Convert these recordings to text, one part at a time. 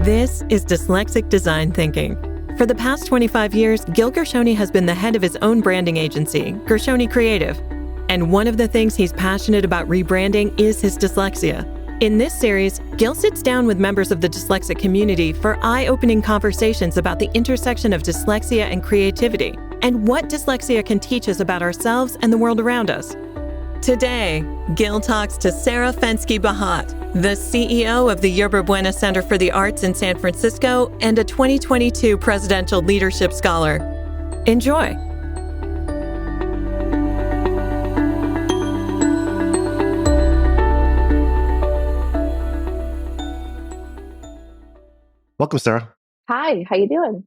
This is Dyslexic Design Thinking. For the past 25 years, Gil Gershoni has been the head of his own branding agency, Gershoni Creative. And one of the things he's passionate about rebranding is his dyslexia. In this series, Gil sits down with members of the dyslexic community for eye-opening conversations about the intersection of dyslexia and creativity, and what dyslexia can teach us about ourselves and the world around us. Today, Gil talks to Sara Fenske Bahat, the CEO of the Yerba Buena Center for the Arts in San Francisco and a 2022 Presidential Leadership Scholar. Enjoy. Welcome, Sara. Hi, how you doing?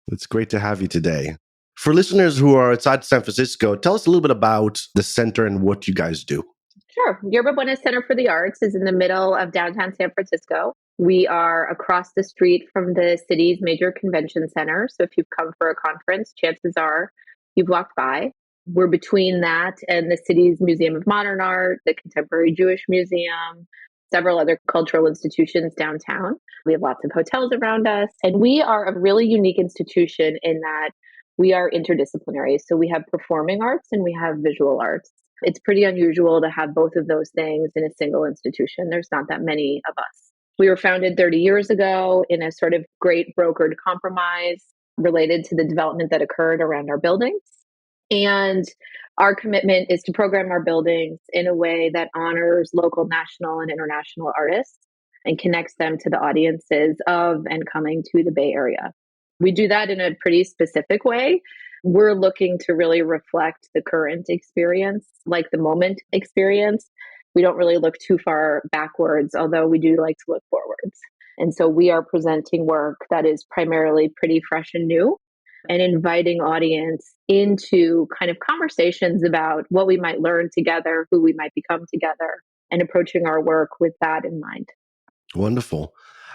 It's great to have you today. For listeners who are outside San Francisco, tell us a little bit about the center and what you guys do. Sure. Yerba Buena Center for the Arts is in the middle of downtown San Francisco. We are across the street from the city's major convention center. So if you've come for a conference, chances are you've walked by. We're between that and the city's Museum of Modern Art, the Contemporary Jewish Museum, several other cultural institutions downtown. We have lots of hotels around us. And we are a really unique institution in that we are interdisciplinary. So we have performing arts and we have visual arts. It's pretty unusual to have both of those things in a single institution. There's not that many of us. We were founded 30 years ago in a sort of great brokered compromise related to the development that occurred around our buildings. And our commitment is to program our buildings in a way that honors local, national, and international artists and connects them to the audiences of and coming to the Bay Area. We do that in a pretty specific way. We're looking to really reflect the current experience, like the moment experience. We don't really look too far backwards, although we do like to look forwards. And so we are presenting work that is primarily pretty fresh and new and inviting audience into kind of conversations about what we might learn together, who we might become together, and approaching our work with that in mind. Wonderful.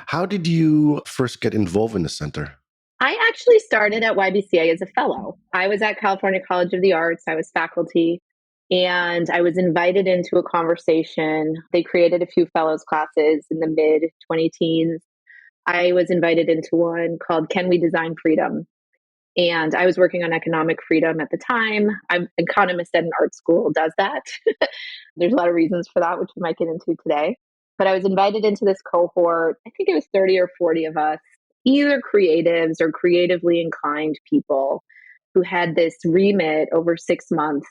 How did you first get involved in the center? I actually started at YBCA as a fellow. I was at California College of the Arts. I was faculty, and I was invited into a conversation. They created a few fellows classes in the mid 20-teens. I was invited into one called Can We Design Freedom? And I was working on economic freedom at the time. I'm an economist at an art school does that. There's a lot of reasons for that, which we might get into today. But I was invited into this cohort. I think it was 30 or 40 of us, either creatives or creatively inclined people who had this remit over 6 months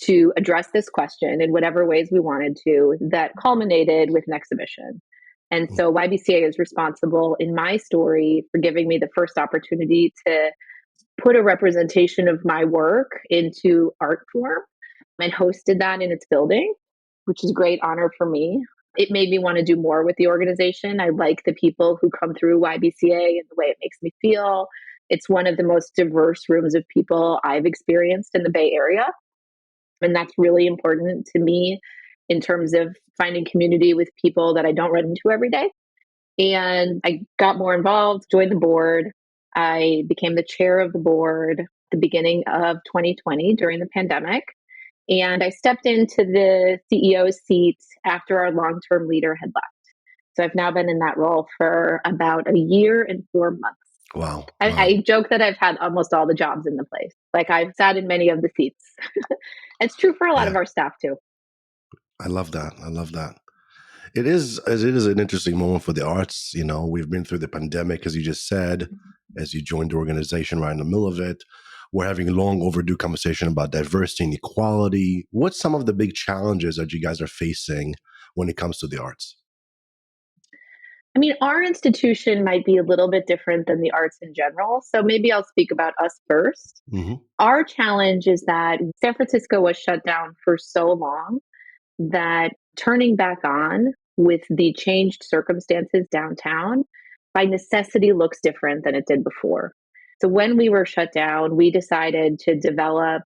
to address this question in whatever ways we wanted to, that culminated with an exhibition. And so YBCA is responsible in my story for giving me the first opportunity to put a representation of my work into art form and hosted that in its building, which is a great honor for me. It made me want to do more with the organization. I like the people who come through YBCA and the way it makes me feel. It's one of the most diverse rooms of people I've experienced in the Bay Area. And that's really important to me in terms of finding community with people that I don't run into every day. And I got more involved, joined the board. I became the chair of the board at the beginning of 2020 during the pandemic. And I stepped into the CEO's seat after our long-term leader had left. So I've now been in that role for about a year and 4 months. Wow. I joke that I've had almost all the jobs in the place. Like I've sat in many of the seats. It's true for a lot of our staff too. I love that. It is an interesting moment for the arts. You know, we've been through the pandemic, as you just said, as you joined the organization right in the middle of it. We're having a long overdue conversation about diversity and equality. What's some of the big challenges that you guys are facing when it comes to the arts? I mean, our institution might be a little bit different than the arts in general. So maybe I'll speak about us first. Mm-hmm. Our challenge is that San Francisco was shut down for so long that turning back on with the changed circumstances downtown by necessity looks different than it did before. So when we were shut down, we decided to develop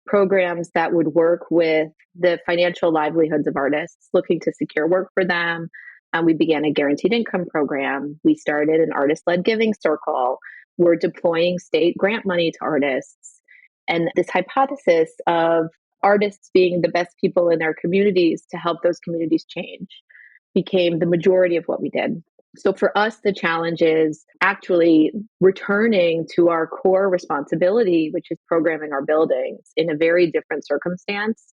programs that would work with the financial livelihoods of artists looking to secure work for them. And we began a guaranteed income program. We started an artist-led giving circle. We're deploying state grant money to artists. And this hypothesis of artists being the best people in their communities to help those communities change became the majority of what we did. So for us, the challenge is actually returning to our core responsibility, which is programming our buildings in a very different circumstance,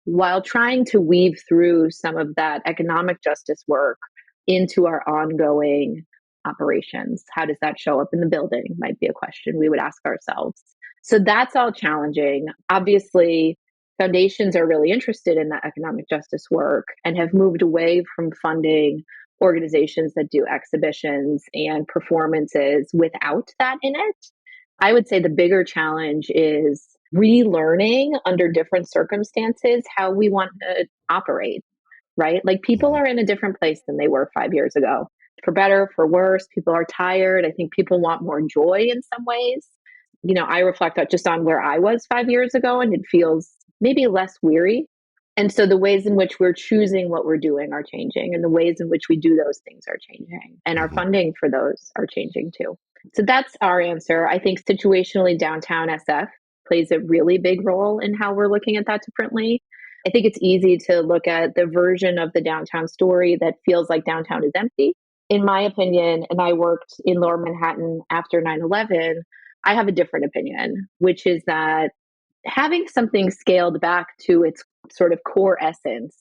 while trying to weave through some of that economic justice work into our ongoing operations. How does that show up in the building? Might be a question we would ask ourselves. So that's all challenging. Obviously, foundations are really interested in that economic justice work and have moved away from funding organizations that do exhibitions and performances without that in it. I would say the bigger challenge is relearning under different circumstances how we want to operate, right? Like people are in a different place than they were 5 years ago. For better, for worse, people are tired. I think people want more joy in some ways. I reflect just on where I was 5 years ago, and it feels maybe less weary. And so the ways in which we're choosing what we're doing are changing, and the ways in which we do those things are changing, and our Mm-hmm. funding for those are changing too. So that's our answer. I think situationally, downtown SF plays a really big role in how we're looking at that differently. I think it's easy to look at the version of the downtown story that feels like downtown is empty. In my opinion, and I worked in lower Manhattan after 9/11, I have a different opinion, which is that having something scaled back to its sort of core essence,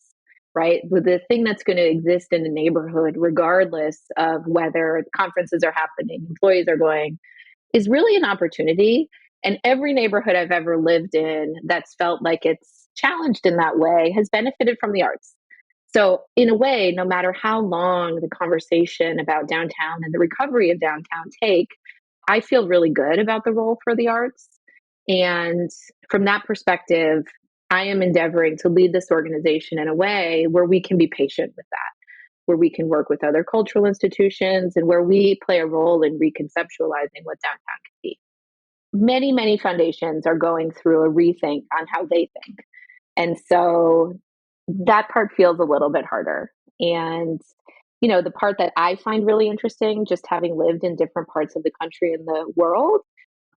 right? With the thing that's going to exist in a neighborhood, regardless of whether conferences are happening, employees are going, is really an opportunity. And every neighborhood I've ever lived in that's felt like it's challenged in that way has benefited from the arts. So, in a way, no matter how long the conversation about downtown and the recovery of downtown take, I feel really good about the role for the arts. And from that perspective, I am endeavoring to lead this organization in a way where we can be patient with that, where we can work with other cultural institutions, and where we play a role in reconceptualizing what downtown can be. Many, many foundations are going through a rethink on how they think. And so that part feels a little bit harder. And, the part that I find really interesting, just having lived in different parts of the country and the world,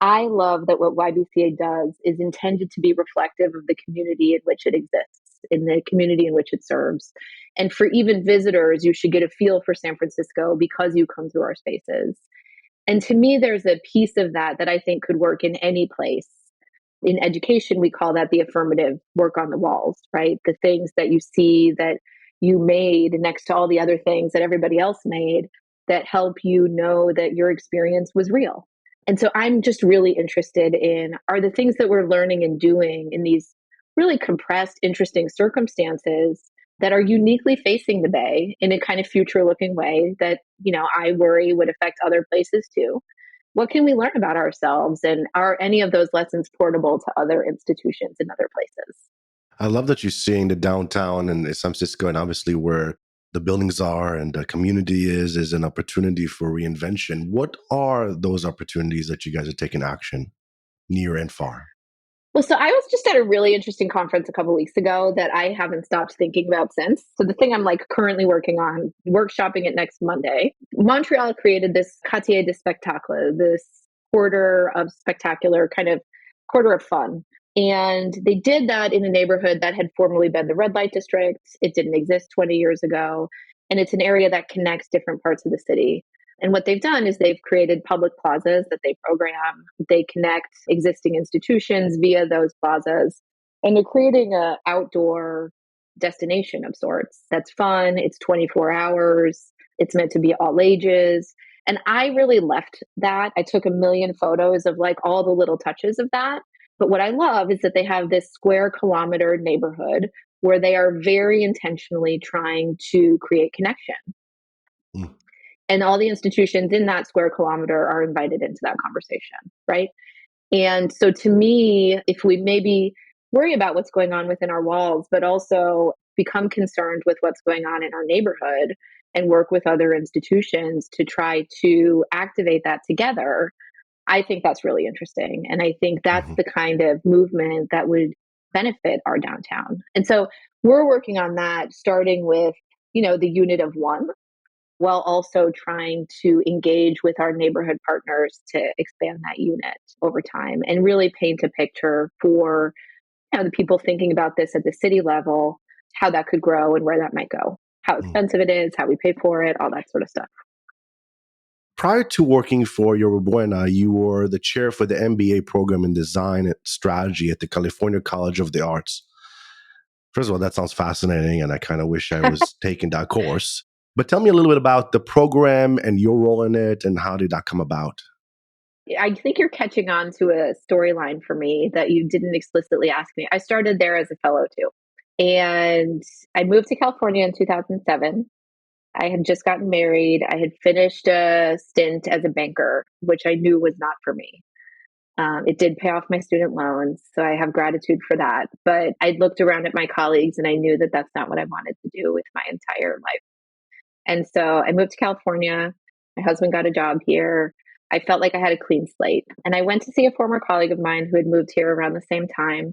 I love that what YBCA does is intended to be reflective of the community in which it exists, in the community in which it serves. And for even visitors, you should get a feel for San Francisco because you come through our spaces. And to me, there's a piece of that that I think could work in any place. In education, we call that the affirmative work on the walls, right? The things that you see that you made next to all the other things that everybody else made that help you know that your experience was real. And so I'm just really interested in, are the things that we're learning and doing in these really compressed, interesting circumstances that are uniquely facing the Bay in a kind of future looking way that, I worry would affect other places too. What can we learn about ourselves? And are any of those lessons portable to other institutions in other places? I love that you're seeing the downtown and San Francisco, and obviously where the buildings are and the community is an opportunity for reinvention. What are those opportunities that you guys are taking action near and far? Well, so I was just at a really interesting conference a couple weeks ago that I haven't stopped thinking about since. So the thing I'm like currently working on, workshopping it next Monday. Montreal created this Quartier de Spectacle, this quarter of spectacular, kind of quarter of fun. And they did that in a neighborhood that had formerly been the red light district. It didn't exist 20 years ago. And it's an area that connects different parts of the city. And what they've done is they've created public plazas that they program. They connect existing institutions via those plazas. And they're creating an outdoor destination of sorts that's fun. It's 24 hours. It's meant to be all ages. And I really left that. I took a million photos of like all the little touches of that. But what I love is that they have this square kilometer neighborhood where they are very intentionally trying to create connection. Mm. And all the institutions in that square kilometer are invited into that conversation, right? And so to me, if we maybe worry about what's going on within our walls, but also become concerned with what's going on in our neighborhood and work with other institutions to try to activate that together, I think that's really interesting. And I think that's Mm-hmm. the kind of movement that would benefit our downtown. And so we're working on that, starting with, the unit of one, while also trying to engage with our neighborhood partners to expand that unit over time and really paint a picture for the people thinking about this at the city level, how that could grow and where that might go, how Mm. expensive it is, how we pay for it, all that sort of stuff. Prior to working for Yerba Buena, you were the chair for the MBA program in design and strategy at the California College of the Arts. First of all, that sounds fascinating, and I kind of wish I was taking that course. But tell me a little bit about the program and your role in it, and how did that come about? I think you're catching on to a storyline for me that you didn't explicitly ask me. I started there as a fellow too. And I moved to California in 2007. I had just gotten married. I had finished a stint as a banker, which I knew was not for me. It did pay off my student loans, so I have gratitude for that. But I looked around at my colleagues and I knew that that's not what I wanted to do with my entire life. And so I moved to California. My husband got a job here. I felt like I had a clean slate. And I went to see a former colleague of mine who had moved here around the same time.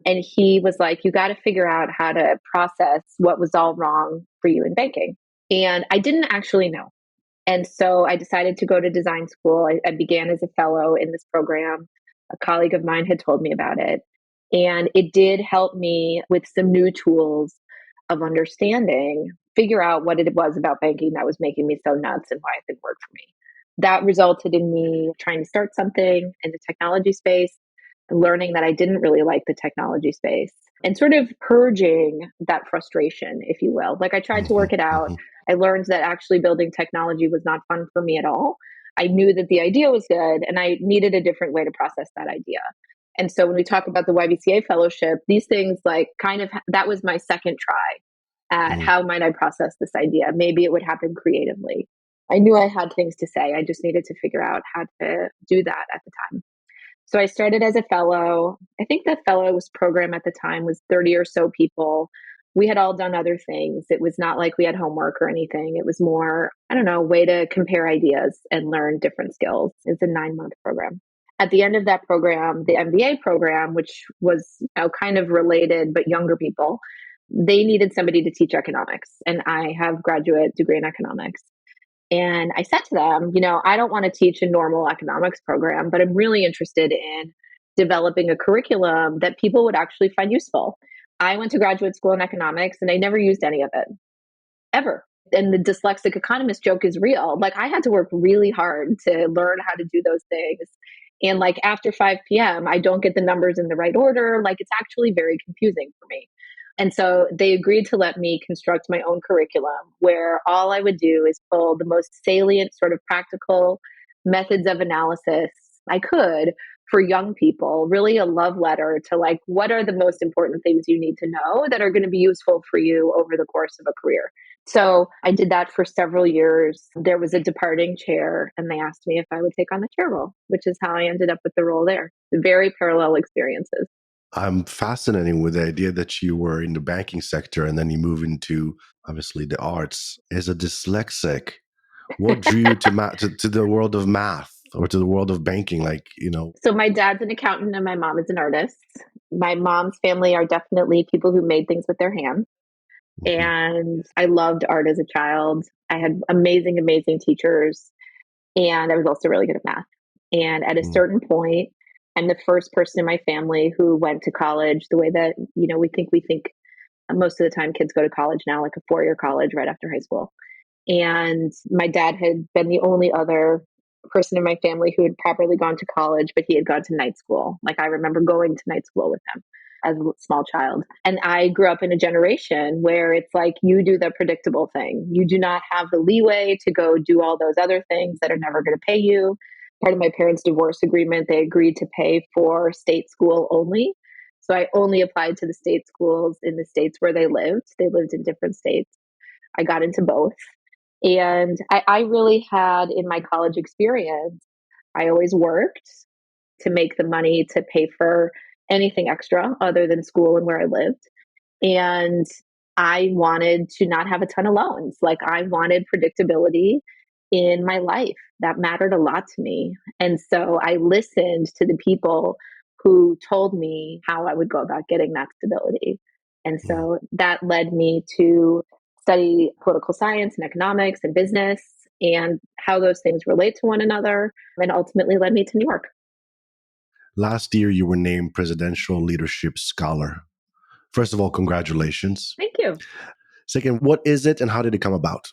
And he was like, you got to figure out how to process what was all wrong for you in banking. And I didn't actually know. And so I decided to go to design school. I began as a fellow in this program. A colleague of mine had told me about it. And it did help me with some new tools of understanding, figure out what it was about banking that was making me so nuts and why it didn't work for me. That resulted in me trying to start something in the technology space, learning that I didn't really like the technology space, and sort of purging that frustration, if you will. Like I tried to Mm-hmm, work it out. mm-hmm, I learned that actually building technology was not fun for me at all. I knew that the idea was good and I needed a different way to process that idea. And so when we talk about the YBCA fellowship, these things like kind of that was my second try at mm-hmm, how might I process this idea. Maybe it would happen creatively. I knew I had things to say. I just needed to figure out how to do that at the time. So I started as a fellow. I think the fellows program at the time was 30 or so people. We had all done other things. It was not like we had homework or anything. It was more, I don't know, a way to compare ideas and learn different skills. It's a 9-month program. At the end of that program, the MBA program, which was kind of related but younger people, they needed somebody to teach economics. And I have graduate degree in economics. And I said to them, I don't want to teach a normal economics program, but I'm really interested in developing a curriculum that people would actually find useful. I went to graduate school in economics and I never used any of it ever. And the dyslexic economist joke is real. Like I had to work really hard to learn how to do those things. And like after 5 p.m., I don't get the numbers in the right order. Like it's actually very confusing for me. And so they agreed to let me construct my own curriculum where all I would do is pull the most salient, sort of practical methods of analysis I could for young people, really a love letter to like, what are the most important things you need to know that are going to be useful for you over the course of a career. So I did that for several years. There was a departing chair, and they asked me if I would take on the chair role, which is how I ended up with the role there. Very parallel experiences. I'm fascinated with the idea that you were in the banking sector and then you move into obviously the arts. As a dyslexic, what drew you to to the world of math or to the world of banking? So my dad's an accountant and my mom is an artist. My mom's family are definitely people who made things with their hands. Mhm, And I loved art as a child. I had amazing, amazing teachers. And I was also really good at math. And at a mhm, certain point, I'm the first person in my family who went to college the way that, we think most of the time kids go to college now, like a 4-year college right after high school. And my dad had been the only other person in my family who had properly gone to college, but he had gone to night school. Like I remember going to night school with him as a small child. And I grew up in a generation where it's like you do the predictable thing. You do not have the leeway to go do all those other things that are never going to pay you. Part of my parents' divorce agreement, they agreed to pay for state school only. So I only applied to the state schools in the states where they lived. They lived in different states. I got into both. And I really had in my college experience, I always worked to make the money to pay for anything extra other than school and where I lived. And I wanted to not have a ton of loans. Like I wanted predictability in my life. That mattered a lot to me. And so I listened to the people who told me how I would go about getting that stability. And mhm. so that led me to study political science and economics and business and how those things relate to one another, and ultimately led me to New York. Last year, you were named Presidential Leadership Scholar. First of all, congratulations. Thank you. Second, what is it and how did it come about?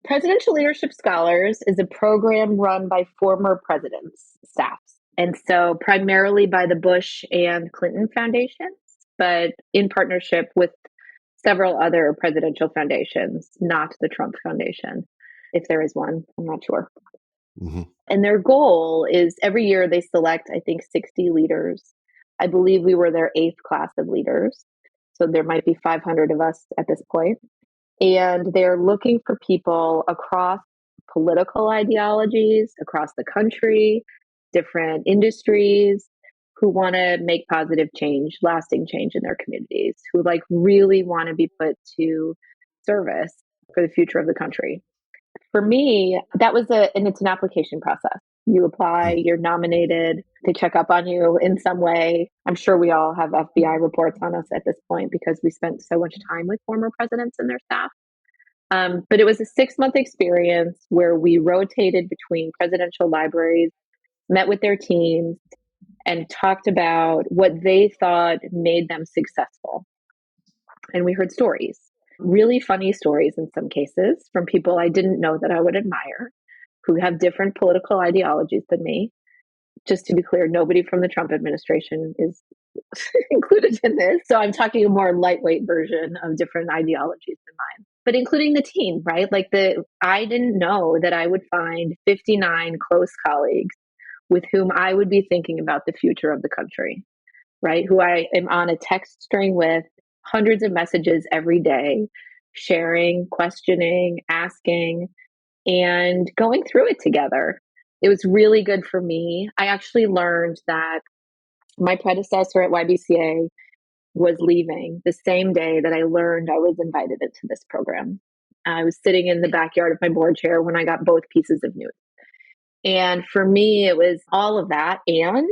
Presidential Leadership Scholars is a program run by former presidents' staffs. And so primarily by the Bush and Clinton foundations, but in partnership with several other presidential foundations, not the Trump Foundation, if there is one, I'm not sure. Mm-hmm. And their goal is every year they select, I think, 60 leaders. I believe we were their 8th class of leaders. So there might be 500 of us at this point. And they're looking for people across political ideologies, across the country, different industries, who want to make positive change, lasting change in their communities, who like really want to be put to service for the future of the country. For me, that was and it's an application process. You apply, you're nominated, they check up on you in some way. I'm sure we all have FBI reports on us at this point because we spent so much time with former presidents and their staff. But it was a 6-month experience where we rotated between presidential libraries, met with their teams, and talked about what they thought made them successful. And we heard stories, really funny stories in some cases from people I didn't know that I would admire, who have different political ideologies than me. Just to be clear, nobody from the Trump administration is included in this. So I'm talking a more lightweight version of different ideologies than mine, but including the team, right? I didn't know that I would find 59 close colleagues with whom I would be thinking about the future of the country, right? Who I am on a text string with, hundreds of messages every day, sharing, questioning, asking, and going through it together. It was really good for me. I actually learned that my predecessor at YBCA was leaving the same day that I learned I was invited into this program. I was sitting in the backyard of my board chair when I got both pieces of news. And for me, it was all of that. And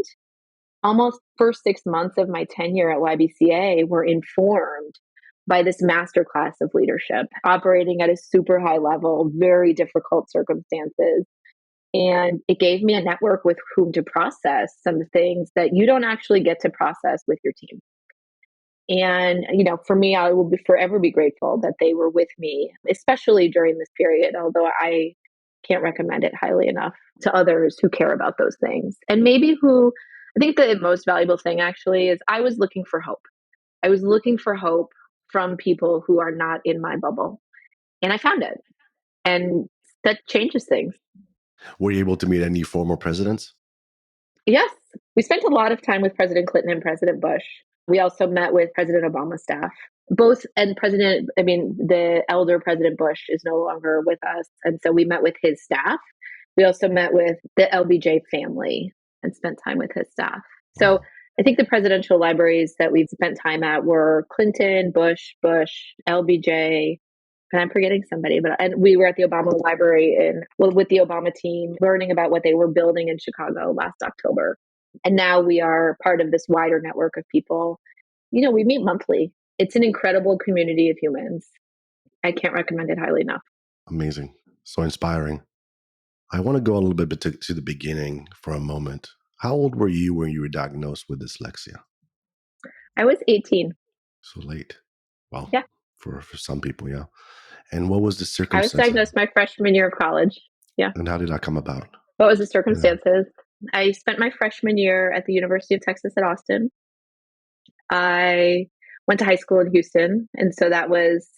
almost first 6 months of my tenure at YBCA were informed by this masterclass of leadership, operating at a super high level, very difficult circumstances. And it gave me a network with whom to process some things that you don't actually get to process with your team. And, for me, I will forever be grateful that they were with me, especially during this period, although I can't recommend it highly enough to others who care about those things. And maybe I think the most valuable thing actually is I was looking for hope. I was looking for hope from people who are not in my bubble. And I found it. And that changes things. Were you able to meet any former presidents? Yes, we spent a lot of time with President Clinton and President Bush. We also met with President Obama's staff. The elder President Bush is no longer with us. And so we met with his staff. We also met with the LBJ family and spent time with his staff. So I think the presidential libraries that we've spent time at were Clinton, Bush, LBJ, and I'm forgetting somebody, and we were at the Obama Library with the Obama team, learning about what they were building in Chicago last October. And now we are part of this wider network of people. We meet monthly. It's an incredible community of humans. I can't recommend it highly enough. Amazing. So inspiring. I want to go a little bit to the beginning for a moment. How old were you when you were diagnosed with dyslexia? I was 18. So late. Well, Yeah. For some people, yeah. And what was the I was circumstances? diagnosed my freshman year of college. Yeah. And how did that come about? What was the circumstances? Yeah. I spent my freshman year at the University of Texas at Austin. I went to high school in Houston. And so that was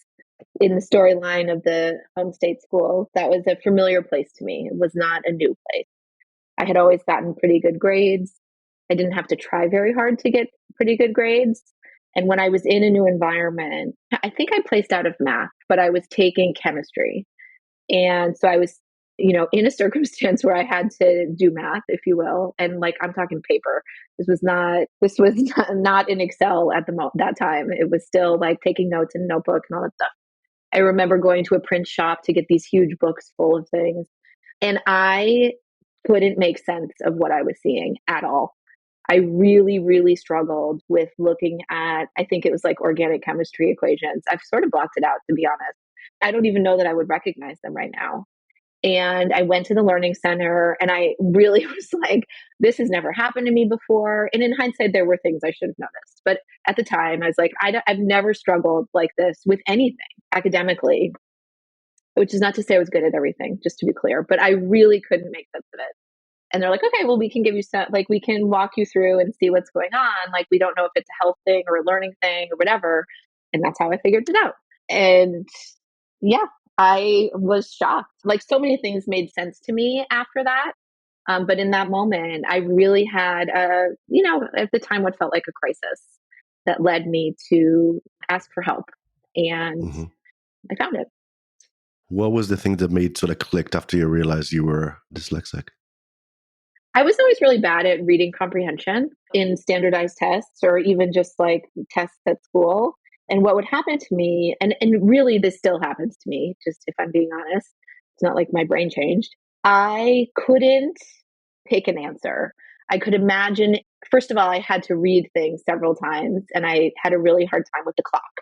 in the storyline of the home state school. That was a familiar place to me. It was not a new place. I had always gotten pretty good grades. I didn't have to try very hard to get pretty good grades. And when I was in a new environment, I think I placed out of math, but I was taking chemistry. And so I was, in a circumstance where I had to do math, if you will. And I'm talking paper. This was not in Excel at that time. It was still taking notes in a notebook and all that stuff. I remember going to a print shop to get these huge books full of things. And I couldn't make sense of what I was seeing at all. I really, really struggled with looking at, I think it was organic chemistry equations. I've sort of blocked it out, to be honest. I don't even know that I would recognize them right now. And I went to the Learning Center and I really was like, this has never happened to me before. And in hindsight, there were things I should have noticed. But at the time, I was like, I've never struggled like this with anything academically. which is not to say I was good at everything, just to be clear, but I really couldn't make sense of it. And they're like, okay, well, we can give you some, like, we can walk you through and see what's going on. Like, we don't know if it's a health thing or a learning thing or whatever. And that's how I figured it out. And yeah, I was shocked. Like, so many things made sense to me after that. But in that moment, I really had at the time, what felt like a crisis that led me to ask for help. And Hmm. I found it. What was the thing that made sort of clicked after you realized you were dyslexic? I was always really bad at reading comprehension in standardized tests or even just like tests at school. And what would happen to me, and really this still happens to me, just if I'm being honest, it's not like my brain changed. I couldn't pick an answer. I could imagine, first of all, I had to read things several times and I had a really hard time with the clock,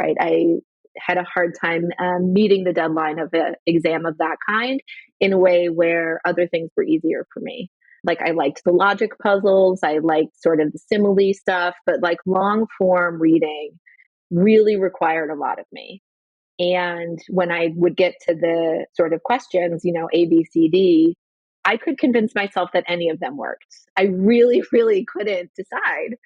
right? I had a hard time meeting the deadline of an exam of that kind in a way where other things were easier for me. Like I liked the logic puzzles, I liked sort of the simile stuff, but like long form reading really required a lot of me. And when I would get to the sort of questions, A, B, C, D, I could convince myself that any of them worked. I really, really couldn't decide.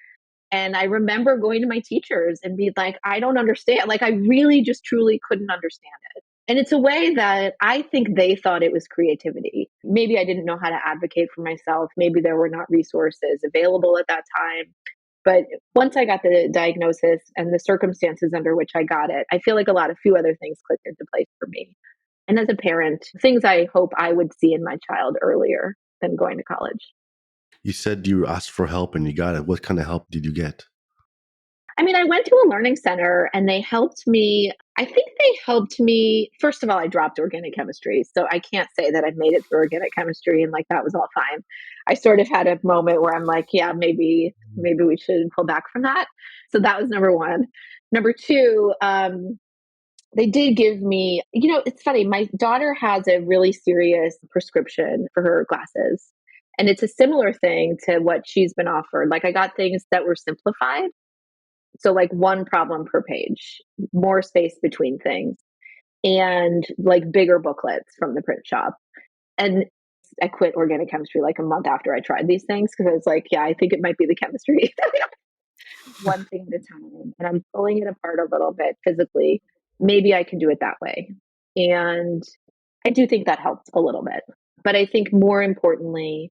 And I remember going to my teachers and be like, I don't understand. Like, I really just truly couldn't understand it. And it's a way that I think they thought it was creativity. Maybe I didn't know how to advocate for myself. Maybe there were not resources available at that time. But once I got the diagnosis and the circumstances under which I got it, I feel like a few other things clicked into place for me. And as a parent, things I hope I would see in my child earlier than going to college. You said you asked for help and you got it. What kind of help did you get? I mean, I went to a learning center and they helped me. I think they helped me. First of all, I dropped organic chemistry. So I can't say that I've made it through organic chemistry and like that was all fine. I sort of had a moment where I'm like, yeah, maybe we should pull back from that. So that was number one. Number two, they did give me, it's funny. My daughter has a really serious prescription for her glasses. And it's a similar thing to what she's been offered. Like I got things that were simplified, so like one problem per page, more space between things, and like bigger booklets from the print shop. And I quit organic chemistry like a month after I tried these things because I was like, yeah, I think it might be the chemistry. One thing at a time. And I'm pulling it apart a little bit physically. Maybe I can do it that way. And I do think that helped a little bit. But I think more importantly,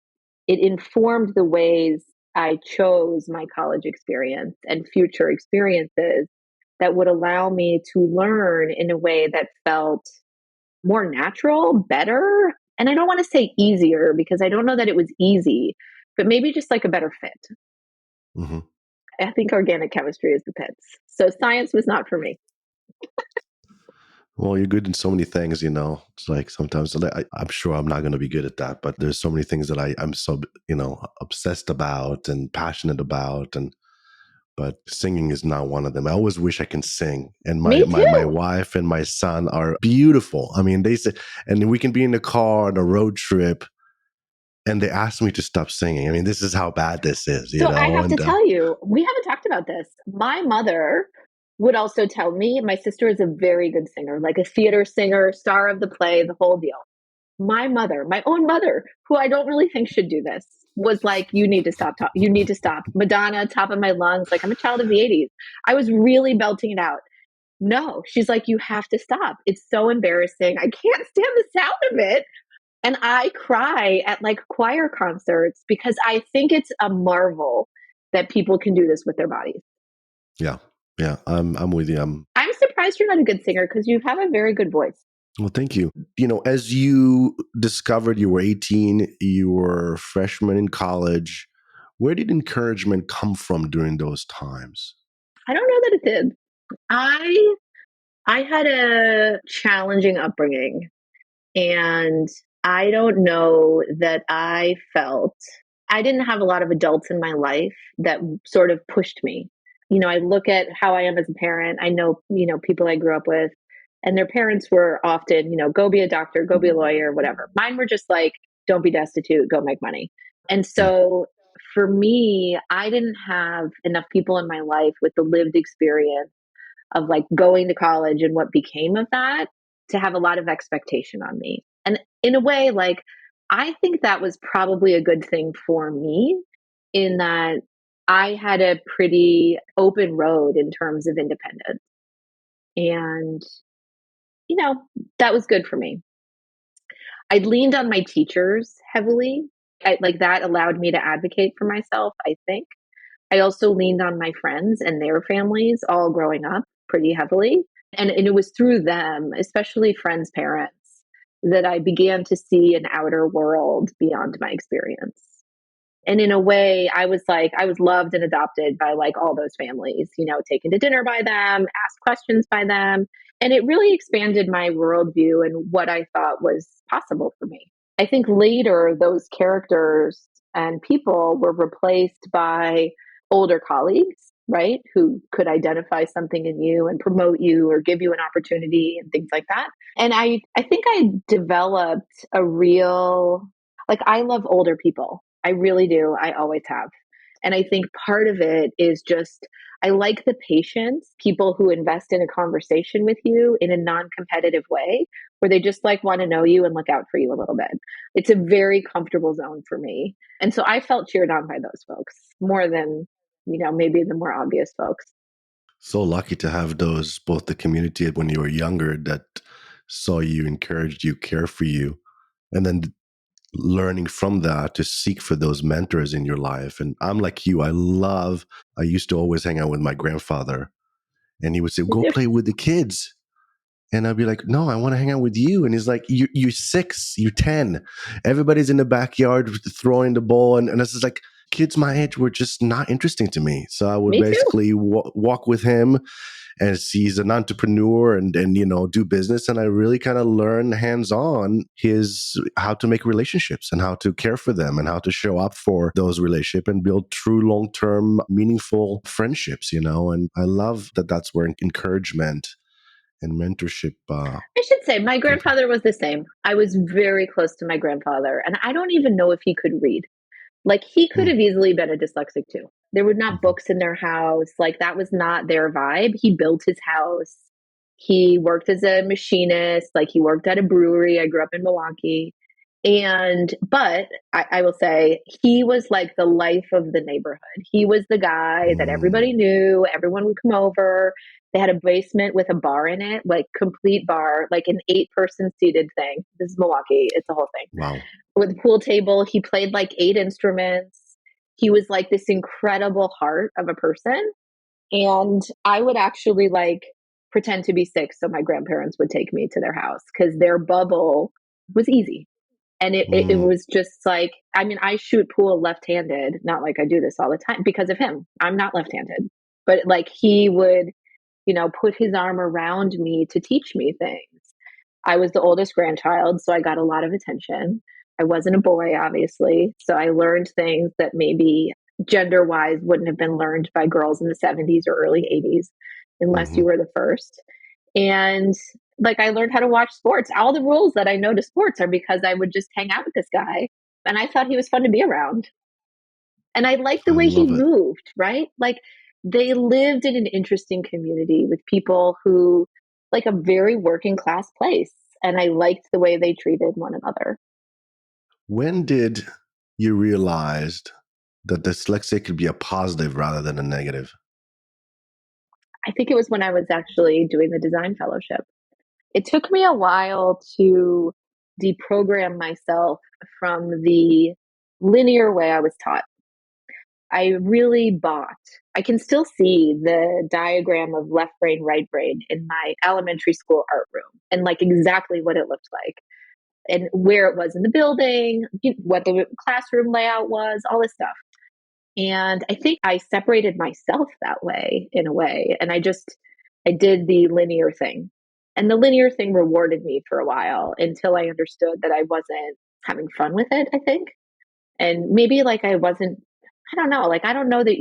it informed the ways I chose my college experience and future experiences that would allow me to learn in a way that felt more natural, better. And I don't want to say easier because I don't know that it was easy, but maybe just like a better fit. Hmm. I think organic chemistry is the pits. So science was not for me. Well, you're good in so many things, you know. It's like sometimes I'm sure I'm not going to be good at that, but there's so many things that I'm so, obsessed about and passionate about. But singing is not one of them. I always wish I can sing. And my, Me my, my too. wife and my son are beautiful. I mean, they say, and we can be in the car on a road trip and they ask me to stop singing. I mean, this is how bad this is, So I have to and tell you, we haven't talked about this. My mother would also tell me my sister is a very good singer, like a theater singer, star of the play, the whole deal. My mother, my own mother, who I don't really think should do this, was like, you need to stop. You need to stop. Madonna, top of my lungs. Like, I'm a child of the 80s. I was really belting it out. No, she's like, you have to stop. It's so embarrassing. I can't stand the sound of it. And I cry at like choir concerts because I think it's a marvel that people can do this with their bodies. yeah, yeah, I'm with you. I'm surprised you're not a good singer because you have a very good voice. Well, thank you. As you discovered you were 18, you were a freshman in college. Where did encouragement come from during those times? I don't know that it did. I I had a challenging upbringing, and I don't know that I didn't have a lot of adults in my life that sort of pushed me. I look at how I am as a parent. I know, people I grew up with, and their parents were often, go be a doctor, go be a lawyer, whatever. Mine were just like, don't be destitute, go make money. And Mm, so for me, I didn't have enough people in my life with the lived experience of like going to college and what became of that. to have a lot of expectation on me. And in a way, like, I think that was probably a good thing for me in that I had a pretty open road in terms of independence. And, you know, that was good for me. I leaned on my teachers heavily. Like that allowed me to advocate for myself, I think. I also leaned on my friends and their families all growing up pretty heavily. And it was through them, especially friends' parents, that I began to see an outer world beyond my experience. And in a way, I was loved and adopted by like all those families, taken to dinner by them, asked questions by them. And it really expanded my worldview and what I thought was possible for me. I think later those characters and people were replaced by older colleagues, right? Who could identify something in you and promote you or give you an opportunity and things like that. And I think I developed a real, like, I love older people. I really do. I always have. And I think part of it is just, I like the patience, people who invest in a conversation with you in a non competitive way, where they just like want to know you and look out for you a little bit. It's a very comfortable zone for me. And so I felt cheered on by those folks more than, maybe the more obvious folks. So lucky to have those, both the community when you were younger that saw you, encouraged you, care for you, and then learning from that to seek for those mentors in your life. And I'm like you, I used to always hang out with my grandfather, and he would say, go play with the kids. And I'd be like, no, I want to hang out with you. And he's like, you're 6, you're 10. Everybody's in the backyard throwing the ball. And this is like, kids my age were just not interesting to me. So I would Me too. basically walk with him, as he's an entrepreneur and do business. And I really kind of learned hands-on how to make relationships and how to care for them and how to show up for those relationships and build true long-term meaningful friendships, and I love that that's where encouragement and mentorship. I should say my grandfather was the same. I was very close to my grandfather, and I don't even know if he could read. Like, he could have easily been a dyslexic too. There were not books in their house. Like, that was not their vibe. He built his house. He worked as a machinist. Like, he worked at a brewery. I grew up in Milwaukee. But I will say, he was like the life of the neighborhood. He was the guy that everybody knew. Everyone would come over. They had a basement with a bar in it, like complete bar, like an 8-person seated thing. This is Milwaukee. It's a whole thing. Wow. With a pool table. He played like 8 instruments. He was like this incredible heart of a person. And I would actually like pretend to be sick so my grandparents would take me to their house because their bubble was easy. And it was just like, I mean, I shoot pool left-handed, not like I do this all the time because of him. I'm not left-handed. But like, he would, put his arm around me to teach me things. I was the oldest grandchild, so I got a lot of attention. I wasn't a boy, obviously. So I learned things that maybe gender wise wouldn't have been learned by girls in the 70s or early 80s, unless you were the first. And like, I learned how to watch sports. All the rules that I know to sports are because I would just hang out with this guy. And I thought he was fun to be around. And I liked the I way he love it. moved, right? Like, they lived in an interesting community with people who, like, a very working class place. And I liked the way they treated one another. When did you realize that dyslexia could be a positive rather than a negative? I think it was when I was actually doing the design fellowship. It took me a while to deprogram myself from the linear way I was taught. I really bought. I can still see the diagram of left brain, right brain in my elementary school art room and like exactly what it looked like and where it was in the building, what the classroom layout was, all this stuff. And I think I separated myself that way in a way. And I did the linear thing. And the linear thing rewarded me for a while until I understood that I wasn't having fun with it, I think. And maybe like I wasn't, I don't know, like I don't know that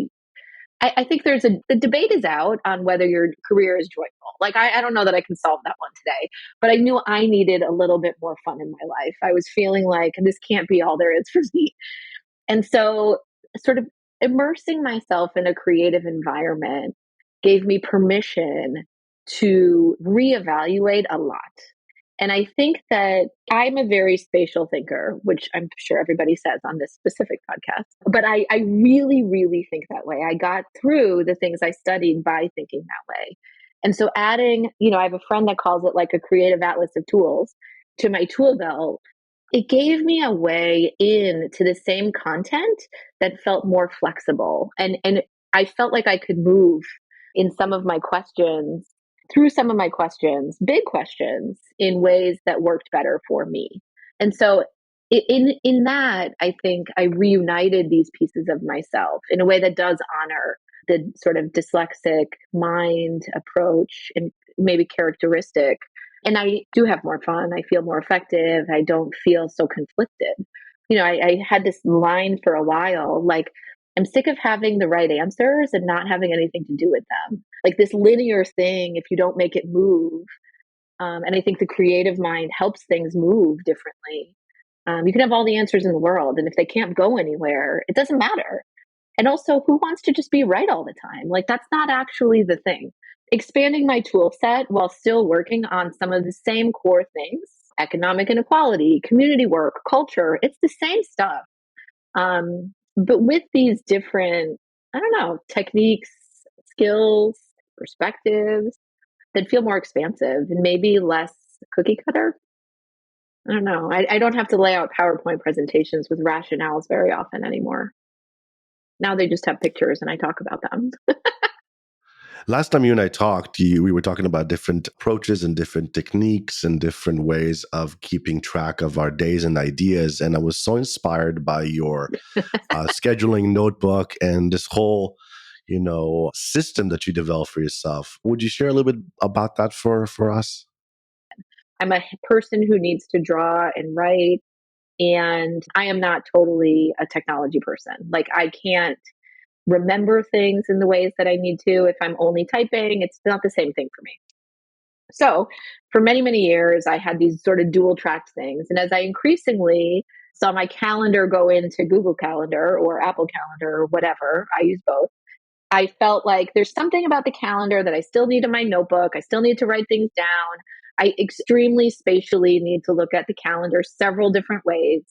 I think the debate is out on whether your career is joyful. Like, I don't know that I can solve that one today, but I knew I needed a little bit more fun in my life. I was feeling like this can't be all there is for me. And so, sort of immersing myself in a creative environment gave me permission to reevaluate a lot. And I think that I'm a very spatial thinker, which I'm sure everybody says on this specific podcast. But I really, really think that way. I got through the things I studied by thinking that way. And so adding, I have a friend that calls it like a creative atlas of tools to my tool belt. It gave me a way in to the same content that felt more flexible. And I felt like I could move in some of my questions through some of my questions, big questions, in ways that worked better for me. And so in that, I think I reunited these pieces of myself in a way that does honor the sort of dyslexic mind approach and maybe characteristic. And I do have more fun. I feel more effective. I don't feel so conflicted. I had this line for a while, like, I'm sick of having the right answers and not having anything to do with them. Like this linear thing, if you don't make it move. And I think the creative mind helps things move differently. You can have all the answers in the world, and if they can't go anywhere, it doesn't matter. And also, who wants to just be right all the time? Like, that's not actually the thing. Expanding my tool set while still working on some of the same core things, economic inequality, community work, culture, it's the same stuff. But with these different, I don't know, techniques, skills, perspectives that feel more expansive and maybe less cookie cutter. I don't know. I don't have to lay out PowerPoint presentations with rationales very often anymore. Now they just have pictures and I talk about them. Last time you and I talked, we were talking about different approaches and different techniques and different ways of keeping track of our days and ideas. And I was so inspired by your scheduling notebook and this whole, system that you developed for yourself. Would you share a little bit about that for us? I'm a person who needs to draw and write, and I am not totally a technology person. Like, I can't remember things in the ways that I need to. If I'm only typing, it's not the same thing for me. So for many, many years, I had these sort of dual tracked things. And as I increasingly saw my calendar go into Google Calendar or Apple Calendar or whatever, I use both. I felt like there's something about the calendar that I still need in my notebook. I still need to write things down. I extremely spatially need to look at the calendar several different ways.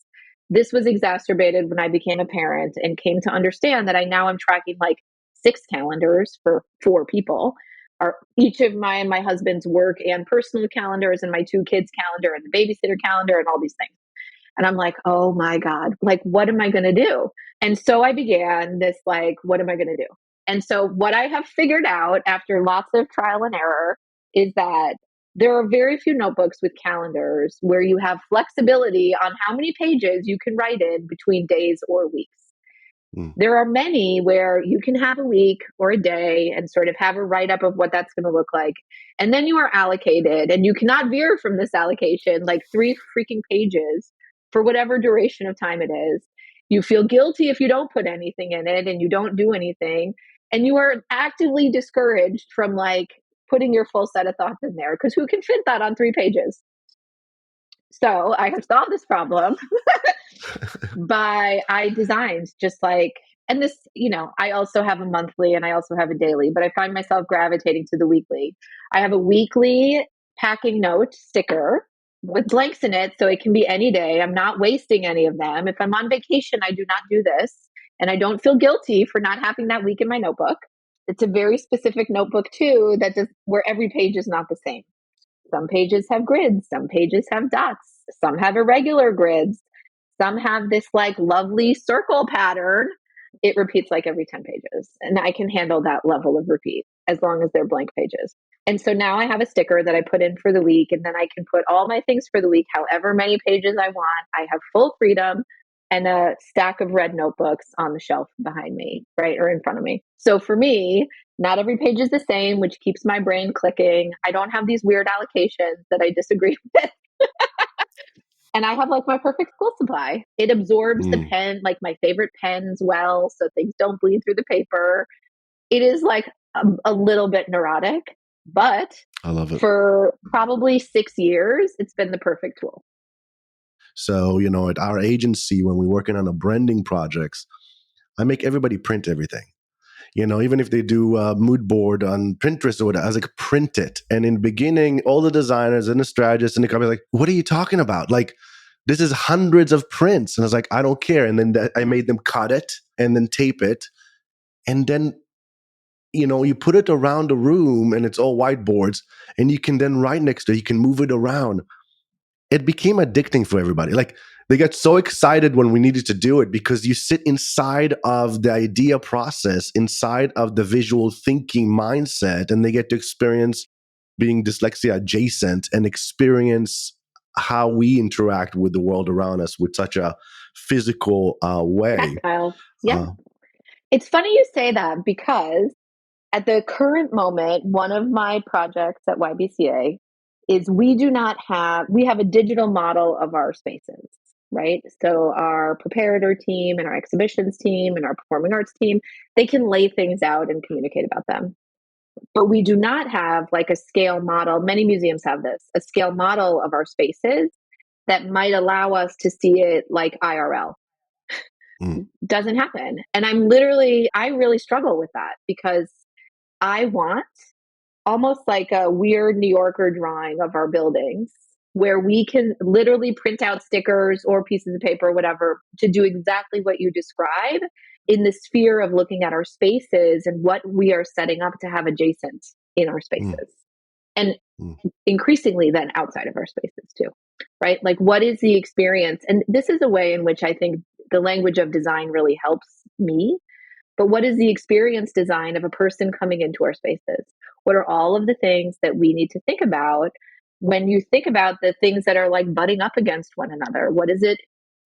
This was exacerbated when I became a parent and came to understand that I now am tracking like 6 calendars for 4 people. Are each of my and my husband's work and personal calendars and my 2 kids' calendar and the babysitter calendar and all these things. And I'm like, oh my God, like, what am I going to do? And so I began this, like, what am I going to do? And so what I have figured out after lots of trial and error is that there are very few notebooks with calendars where you have flexibility on how many pages you can write in between days or weeks. There are many where you can have a week or a day and sort of have a write up of what that's going to look like. And then you are allocated and you cannot veer from this allocation, like 3 freaking pages for whatever duration of time it is. You feel guilty if you don't put anything in it and you don't do anything. And you are actively discouraged from like putting your full set of thoughts in there because who can fit that on 3 pages? So I have solved this problem I designed just like, and this, I also have a monthly and I also have a daily, but I find myself gravitating to the weekly. I have a weekly packing note sticker with blanks in it, so it can be any day. I'm not wasting any of them. If I'm on vacation, I do not do this. And I don't feel guilty for not having that week in my notebook. It's a very specific notebook too, where every page is not the same. Some pages have grids, some pages have dots, some have irregular grids, some have this like lovely circle pattern. It repeats like every 10 pages. And I can handle that level of repeat as long as they're blank pages. And so now I have a sticker that I put in for the week, and then I can put all my things for the week, however many pages I want. I have full freedom and a stack of red notebooks on the shelf behind me, right, or in front of me. So for me, not every page is the same, which keeps my brain clicking. I don't have these weird allocations that I disagree with. And I have like my perfect school supply. It absorbs the pen, like my favorite pens well, so things don't bleed through the paper. It is like a little bit neurotic, but I love it. For probably 6 years, it's been the perfect tool. So, at our agency, when we're working on a branding projects, I make everybody print everything. Even if they do a mood board on Pinterest or whatever, I was like, print it. And in the beginning, all the designers and the strategists and the company like, what are you talking about? Like, this is hundreds of prints. And I was like, I don't care. And then I made them cut it and then tape it. And then, you put it around the room and it's all whiteboards and you can then write next to it, you can move it around. It became addicting for everybody. Like, they got so excited when we needed to do it because you sit inside of the idea process, inside of the visual thinking mindset, and they get to experience being dyslexia adjacent and experience how we interact with the world around us with such a physical way. Tactile. Yeah. Uh, It's funny you say that because at the current moment, one of my projects at YBCA is we have a digital model of our spaces, right? So our preparator team and our exhibitions team and our performing arts team, they can lay things out and communicate about them. But we do not have like a scale model. Many museums have this, a scale model of our spaces that might allow us to see it like IRL. Doesn't happen. And I really struggle with that because I want almost like a weird New Yorker drawing of our buildings where we can literally print out stickers or pieces of paper, whatever, to do exactly what you describe in the sphere of looking at our spaces and what we are setting up to have adjacent in our spaces. And increasingly then outside of our spaces too, right? Like, what is the experience? And this is a way in which I think the language of design really helps me. But what is the experience design of a person coming into our spaces? What are all of the things that we need to think about when you think about the things that are like butting up against one another? What does it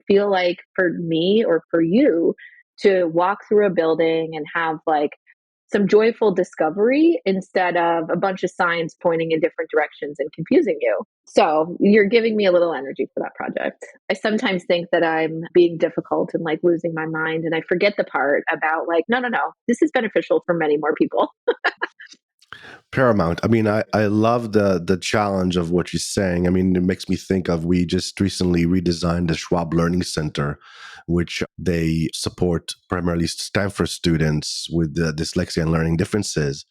feel like for me or for you to walk through a building and have like some joyful discovery instead of a bunch of signs pointing in different directions and confusing you? So you're giving me a little energy for that project. I sometimes think that I'm being difficult and like losing my mind. And I forget the part about like, no, this is beneficial for many more people. Paramount. I mean, I love the challenge of what you're saying. I mean, it makes me think of, we just recently redesigned the Schwab Learning Center, which they support primarily Stanford students with dyslexia and learning differences.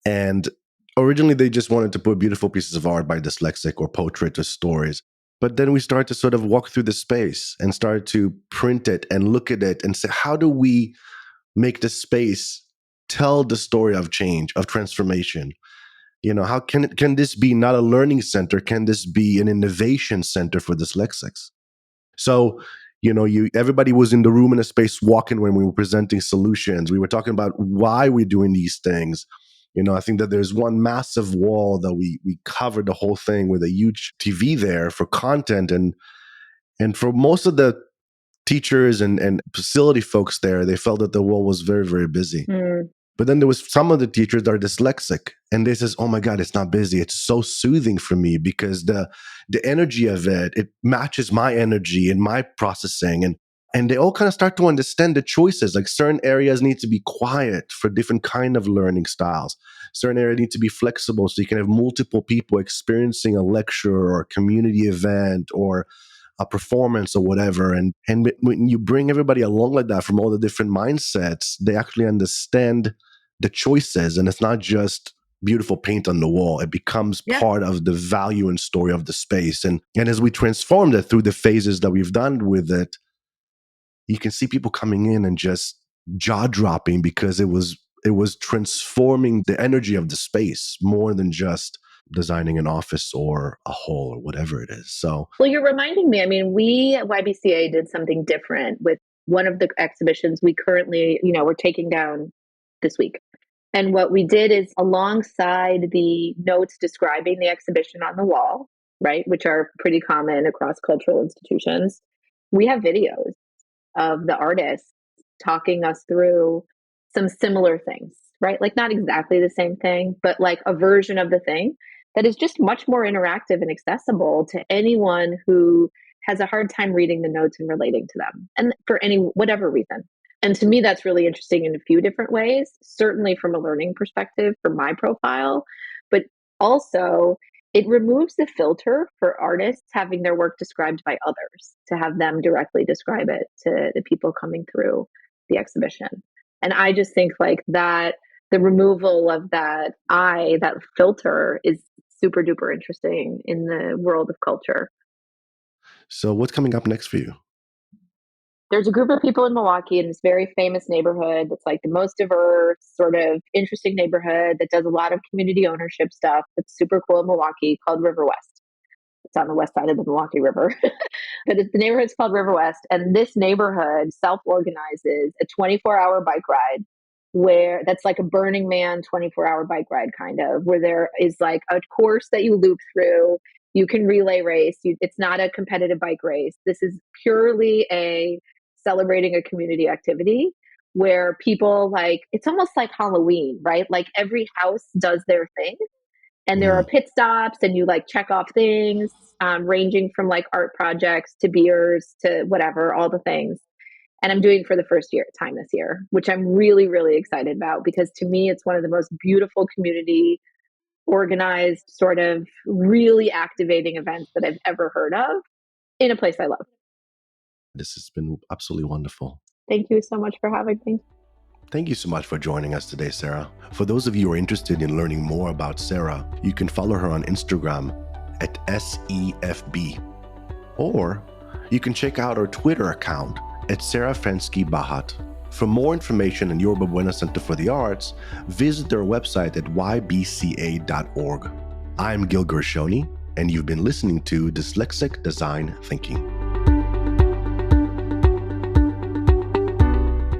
And originally they just wanted to put beautiful pieces of art by Dyslexic or portrait or stories. But then we started to sort of walk through the space and started to print it and look at it and say, how do we make the space tell the story of change, of transformation? How can this be not a learning center? Can this be an innovation center for dyslexics? So, everybody was in the room in a space walking when we were presenting solutions. We were talking about why we're doing these things. I think that there's one massive wall that we covered the whole thing with a huge TV there for content, and for most of the teachers and facility folks there, they felt that the wall was very, very busy. But then there was some of the teachers that are dyslexic, and they says, "Oh my God, it's not busy. It's so soothing for me because the energy of it matches my energy and my processing." And they all kind of start to understand the choices. Like, certain areas need to be quiet for different kind of learning styles. Certain areas need to be flexible so you can have multiple people experiencing a lecture or a community event or a performance or whatever. And when you bring everybody along like that from all the different mindsets, they actually understand the choices, and it's not just beautiful paint on the wall. It becomes part of the value and story of the space. And as we transformed it through the phases that we've done with it, you can see people coming in and just jaw dropping because it was transforming the energy of the space more than just designing an office or a hall or whatever it is. So, well, you're reminding me. I mean, we at YBCA did something different with one of the exhibitions we currently, we're taking down this week. And what we did is, alongside the notes describing the exhibition on the wall, right, which are pretty common across cultural institutions, we have videos of the artists talking us through some similar things, right? Like, not exactly the same thing, but like a version of the thing that is just much more interactive and accessible to anyone who has a hard time reading the notes and relating to them, and for whatever reason. And to me, that's really interesting in a few different ways, certainly from a learning perspective for my profile, but also it removes the filter for artists having their work described by others, to have them directly describe it to the people coming through the exhibition. And I just think like that, the removal of that filter is super duper interesting in the world of culture. So what's coming up next for you? There's a group of people in Milwaukee in this very famous neighborhood that's like the most diverse, sort of interesting neighborhood that does a lot of community ownership stuff that's super cool in Milwaukee, called River West. It's on the west side of the Milwaukee River. But the neighborhood's called River West. And this neighborhood self-organizes a 24-hour bike ride where that's like a Burning Man 24-hour bike ride, kind of, where there is like a course that you loop through. You can relay race. It's not a competitive bike race. This is purely a celebrating a community activity where people, like, it's almost like Halloween, right? Like every house does their thing. And there are Mm. pit stops, and you like check off things, ranging from like art projects to beers to whatever, all the things. And I'm doing for the first time this year, which I'm really, really excited about, because to me, it's one of the most beautiful community organized, sort of really activating events that I've ever heard of in a place I love. This has been absolutely wonderful. Thank you so much for having me. Thank you so much for joining us today, Sara. For those of you who are interested in learning more about Sara, you can follow her on Instagram at SEFB. Or you can check out her Twitter account at Sara Fenske Bahat. For more information on Yerba Buena Center for the Arts, visit their website at ybca.org. I'm Gil Gershoni, and you've been listening to Dyslexic Design Thinking.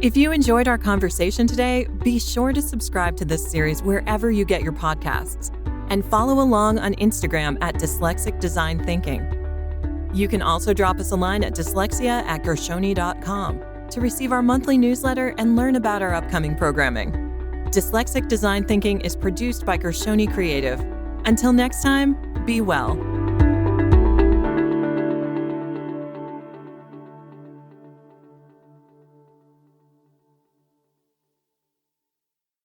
If you enjoyed our conversation today, be sure to subscribe to this series wherever you get your podcasts, and follow along on Instagram at Dyslexic Design Thinking. You can also drop us a line at dyslexia@gershoni.com to receive our monthly newsletter and learn about our upcoming programming. Dyslexic Design Thinking is produced by Gershoni Creative. Until next time, be well.